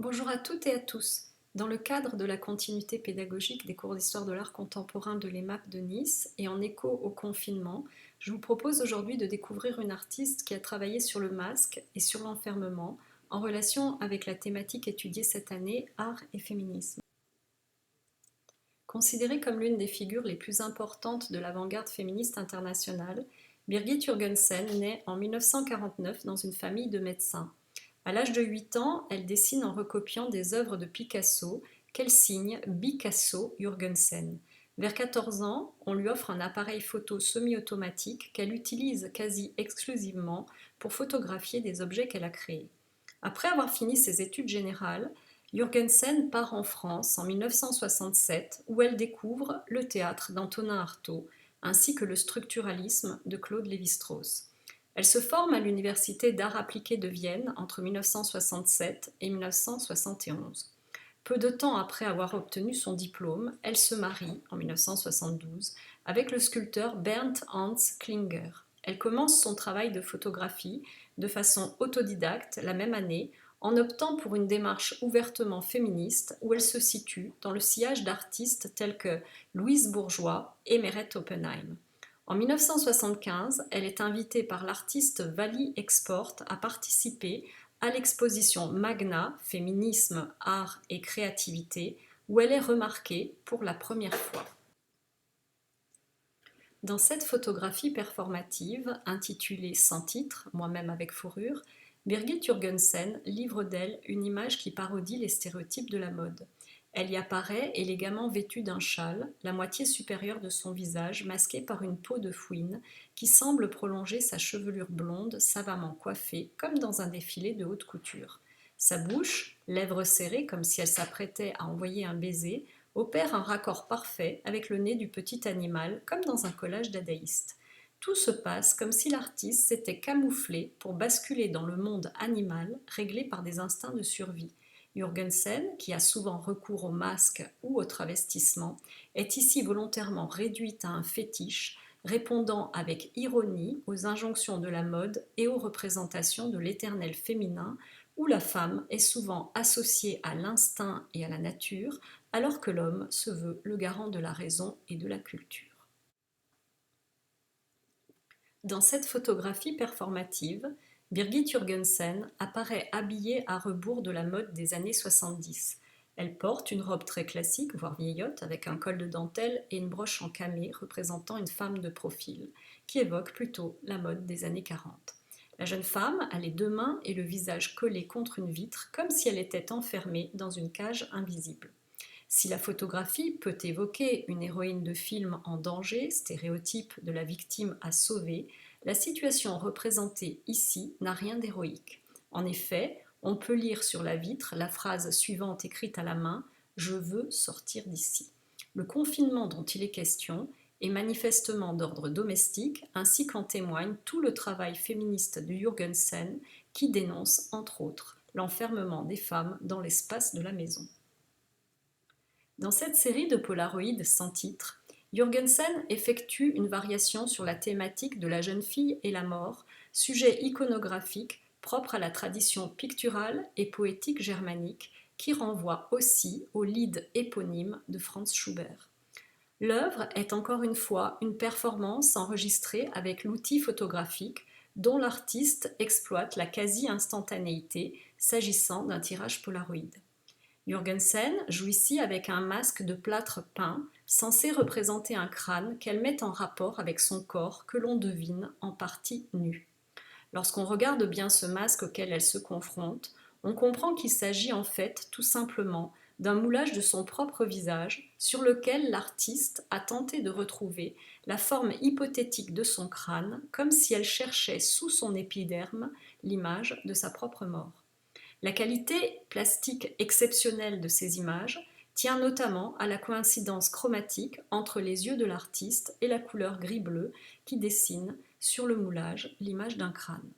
Bonjour à toutes et à tous. Dans le cadre de la continuité pédagogique des cours d'histoire de l'art contemporain de l'EMAP de Nice et en écho au confinement, je vous propose aujourd'hui de découvrir une artiste qui a travaillé sur le masque et sur l'enfermement en relation avec la thématique étudiée cette année, art et féminisme. Considérée comme l'une des figures les plus importantes de l'avant-garde féministe internationale, Birgit Jürgensen naît en 1949 dans une famille de médecins. À l'âge de 8 ans, elle dessine en recopiant des œuvres de Picasso qu'elle signe Picasso Jürgensen. Vers 14 ans, on lui offre un appareil photo semi-automatique qu'elle utilise quasi exclusivement pour photographier des objets qu'elle a créés. Après avoir fini ses études générales, Jürgensen part en France en 1967 où elle découvre le théâtre d'Antonin Artaud ainsi que le structuralisme de Claude Lévi-Strauss. Elle se forme à l'Université d'art appliqué de Vienne entre 1967 et 1971. Peu de temps après avoir obtenu son diplôme, elle se marie en 1972 avec le sculpteur Bernd Hans Klinger. Elle commence son travail de photographie de façon autodidacte la même année en optant pour une démarche ouvertement féministe où elle se situe dans le sillage d'artistes tels que Louise Bourgeois et Meret Oppenheim. En 1975, elle est invitée par l'artiste Vali Export à participer à l'exposition Magna, Féminisme, Art et Créativité, où elle est remarquée pour la première fois. Dans cette photographie performative, intitulée Sans titre, moi-même avec fourrure, Birgit Jürgensen livre d'elle une image qui parodie les stéréotypes de la mode. Elle y apparaît élégamment vêtue d'un châle, la moitié supérieure de son visage masquée par une peau de fouine qui semble prolonger sa chevelure blonde savamment coiffée comme dans un défilé de haute couture. Sa bouche, lèvres serrées comme si elle s'apprêtait à envoyer un baiser, opère un raccord parfait avec le nez du petit animal comme dans un collage dadaïste. Tout se passe comme si l'artiste s'était camouflé pour basculer dans le monde animal réglé par des instincts de survie. Jürgensen, qui a souvent recours au masque ou au travestissement, est ici volontairement réduite à un fétiche, répondant avec ironie aux injonctions de la mode et aux représentations de l'éternel féminin, où la femme est souvent associée à l'instinct et à la nature, alors que l'homme se veut le garant de la raison et de la culture. Dans cette photographie performative, Birgit Jürgensen apparaît habillée à rebours de la mode des années 70. Elle porte une robe très classique, voire vieillotte, avec un col de dentelle et une broche en camée représentant une femme de profil, qui évoque plutôt la mode des années 40. La jeune femme a les deux mains et le visage collés contre une vitre, comme si elle était enfermée dans une cage invisible. Si la photographie peut évoquer une héroïne de film en danger, stéréotype de la victime à sauver, la situation représentée ici n'a rien d'héroïque. En effet, on peut lire sur la vitre la phrase suivante écrite à la main: Je veux sortir d'ici. Le confinement dont il est question est manifestement d'ordre domestique, ainsi qu'en témoigne tout le travail féministe de Jürgensen qui dénonce, entre autres, l'enfermement des femmes dans l'espace de la maison. Dans cette série de polaroïdes sans titre, Jürgensen effectue une variation sur la thématique de la jeune fille et la mort, sujet iconographique propre à la tradition picturale et poétique germanique qui renvoie aussi au lied éponyme de Franz Schubert. L'œuvre est encore une fois une performance enregistrée avec l'outil photographique dont l'artiste exploite la quasi-instantanéité s'agissant d'un tirage polaroïde. Jürgensen joue ici avec un masque de plâtre peint censé représenter un crâne qu'elle met en rapport avec son corps que l'on devine en partie nu. Lorsqu'on regarde bien ce masque auquel elle se confronte, on comprend qu'il s'agit en fait tout simplement d'un moulage de son propre visage sur lequel l'artiste a tenté de retrouver la forme hypothétique de son crâne comme si elle cherchait sous son épiderme l'image de sa propre mort. La qualité plastique exceptionnelle de ces images tient notamment à la coïncidence chromatique entre les yeux de l'artiste et la couleur gris-bleu qui dessine sur le moulage l'image d'un crâne.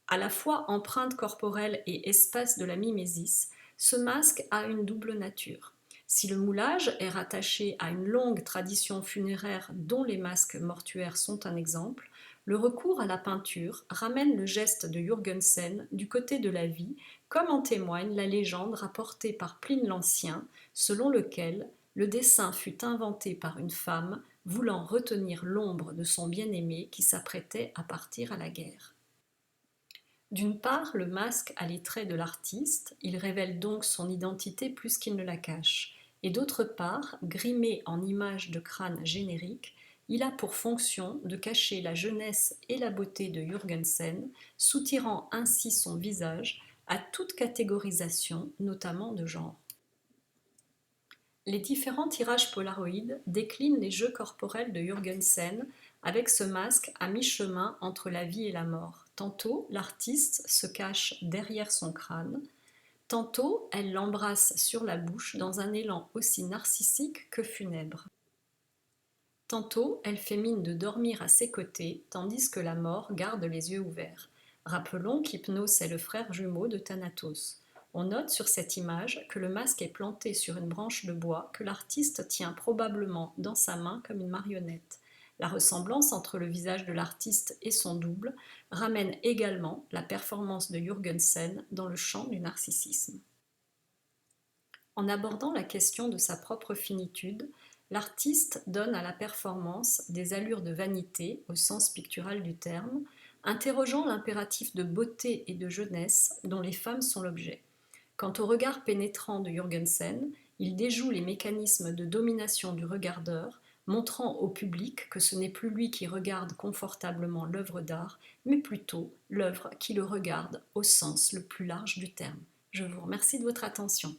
À la fois empreinte corporelle et espace de la mimésis, ce masque a une double nature. Si le moulage est rattaché à une longue tradition funéraire dont les masques mortuaires sont un exemple, le recours à la peinture ramène le geste de Jürgensen du côté de la vie comme en témoigne la légende rapportée par Pline l'Ancien, selon lequel le dessin fut inventé par une femme voulant retenir l'ombre de son bien-aimé qui s'apprêtait à partir à la guerre. D'une part, le masque a les traits de l'artiste, il révèle donc son identité plus qu'il ne la cache, et d'autre part, grimé en image de crâne générique, il a pour fonction de cacher la jeunesse et la beauté de Jürgensen, soutirant ainsi son visage à toute catégorisation, notamment de genre. Les différents tirages Polaroid déclinent les jeux corporels de Jürgensen avec ce masque à mi-chemin entre la vie et la mort. Tantôt, l'artiste se cache derrière son crâne, tantôt, elle l'embrasse sur la bouche dans un élan aussi narcissique que funèbre. Tantôt, elle fait mine de dormir à ses côtés, tandis que la mort garde les yeux ouverts. Rappelons qu'Hypnos est le frère jumeau de Thanatos. On note sur cette image que le masque est planté sur une branche de bois que l'artiste tient probablement dans sa main comme une marionnette. La ressemblance entre le visage de l'artiste et son double ramène également la performance de Jürgensen dans le champ du narcissisme. En abordant la question de sa propre finitude, l'artiste donne à la performance des allures de vanité au sens pictural du terme, interrogeant l'impératif de beauté et de jeunesse dont les femmes sont l'objet. Quant au regard pénétrant de Jürgensen, il déjoue les mécanismes de domination du regardeur, montrant au public que ce n'est plus lui qui regarde confortablement l'œuvre d'art, mais plutôt l'œuvre qui le regarde au sens le plus large du terme. Je vous remercie de votre attention.